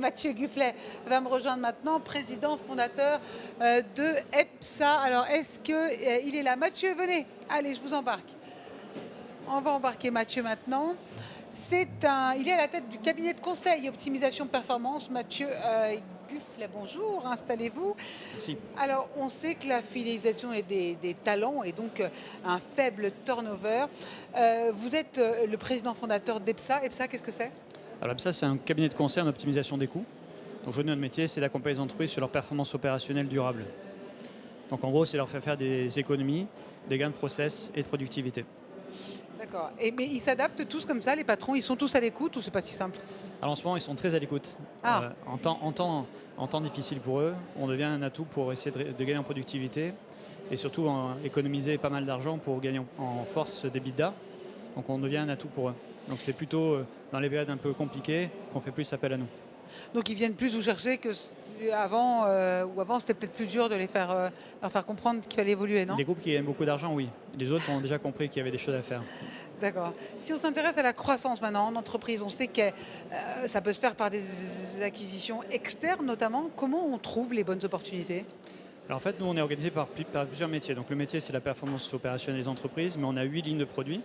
Mathieu Gufflet va me rejoindre maintenant, président fondateur de EPSA. Alors, est-ce qu'il est là? Mathieu, venez. Allez, je vous embarque. On va embarquer Mathieu maintenant. Il est à la tête du cabinet de conseil et optimisation de performance. Mathieu Gufflet, bonjour, installez-vous. Merci. Alors, on sait que la fidélisation des talents et donc un faible turnover. Vous êtes le président fondateur d'EPSA. EPSA, qu'est-ce que c'est? Alors EPSA, c'est un cabinet de conseil en optimisation des coûts. Donc aujourd'hui, notre métier, c'est d'accompagner les entreprises sur leur performance opérationnelle durable. Donc en gros, c'est leur faire des économies, des gains de process et de productivité. D'accord. Mais ils s'adaptent tous comme ça, les patrons, ils sont tous à l'écoute ou c'est pas si simple? Alors en ce moment, ils sont très à l'écoute. En temps difficile pour eux, on devient un atout pour essayer de gagner en productivité et surtout économiser pas mal d'argent pour gagner en force d'EBITDA. Donc on devient un atout pour eux. Donc c'est plutôt dans les périodes un peu compliquées qu'on fait plus appel à nous. Donc ils viennent plus vous chercher que avant, ou avant c'était peut-être plus dur de leur faire comprendre qu'il fallait évoluer, non? Les groupes qui gagnent beaucoup d'argent, oui. Les autres ont déjà compris qu'il y avait des choses à faire. D'accord. Si on s'intéresse à la croissance maintenant en entreprise, on sait que ça peut se faire par des acquisitions externes notamment. Comment on trouve les bonnes opportunités? Alors en fait, nous on est organisé par plusieurs métiers. Donc le métier c'est la performance opérationnelle des entreprises, mais on a 8 lignes de produits.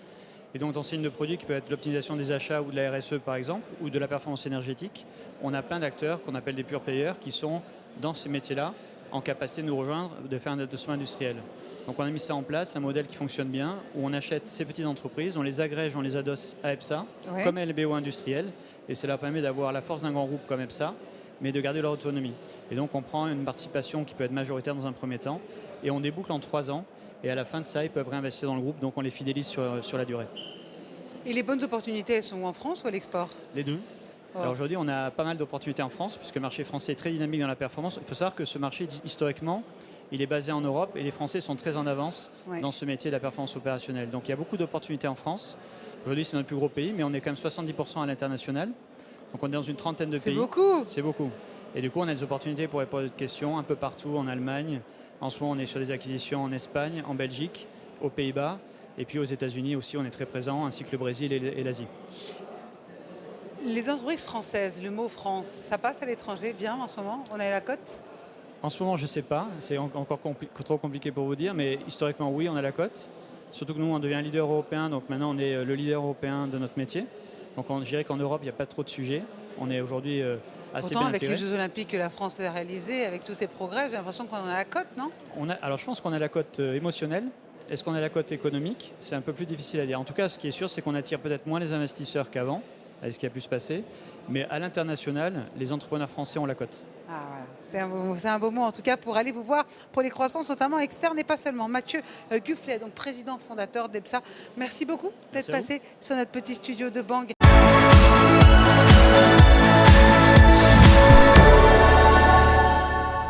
Et donc dans ces lignes de produits qui peuvent être l'optimisation des achats ou de la RSE par exemple, ou de la performance énergétique, on a plein d'acteurs qu'on appelle des pure players qui sont dans ces métiers-là en capacité de nous rejoindre, de faire un adossement industriel. Donc on a mis ça en place, un modèle qui fonctionne bien, où on achète ces petites entreprises, on les agrège, on les adosse à EPSA, Ouais. comme LBO industriel, et cela permet d'avoir la force d'un grand groupe comme EPSA, mais de garder leur autonomie. Et donc on prend une participation qui peut être majoritaire dans un premier temps, et on déboucle en 3 ans, et à la fin de ça, ils peuvent réinvestir dans le groupe, donc on les fidélise sur la durée. Et les bonnes opportunités, elles sont en France ou à l'export? Les deux. Oh. Alors aujourd'hui, on a pas mal d'opportunités en France, puisque le marché français est très dynamique dans la performance. Il faut savoir que ce marché, historiquement, il est basé en Europe, et les Français sont très en avance dans ce métier de la performance opérationnelle. Donc il y a beaucoup d'opportunités en France. Aujourd'hui, c'est notre plus gros pays, mais on est quand même 70% à l'international. Donc on est dans une trentaine de pays. C'est beaucoup. C'est beaucoup. Et du coup, on a des opportunités pour répondre à votre question un peu partout en Allemagne. En ce moment, on est sur des acquisitions en Espagne, en Belgique, aux Pays-Bas. Et puis aux États-Unis aussi, on est très présent, ainsi que le Brésil et l'Asie. Les entreprises françaises, le mot France, ça passe à l'étranger bien en ce moment? On est à la cote? En ce moment, je ne sais pas. C'est encore trop compliqué pour vous dire. Mais historiquement, oui, on a la cote. Surtout que nous, on devient un leader européen. Donc maintenant, on est le leader européen de notre métier. Donc je dirais qu'en Europe, il n'y a pas trop de sujets. On est aujourd'hui assez bien avec intégré. les Jeux Olympiques que la France a réalisés, avec tous ces progrès, j'ai l'impression qu'on a la cote, non? Alors je pense qu'on a la cote émotionnelle. Est-ce qu'on a la cote économique? C'est un peu plus difficile à dire. En tout cas, ce qui est sûr, c'est qu'on attire peut-être moins les investisseurs qu'avant, avec ce qui a pu se passer. Mais à l'international, les entrepreneurs français ont la cote. Ah, voilà. C'est un beau mot en tout cas pour aller vous voir pour les croissances, notamment externes et pas seulement. Mathieu Gufflet, donc président fondateur d'EPSA. Merci beaucoup d'être passé sur notre petit studio de Bang.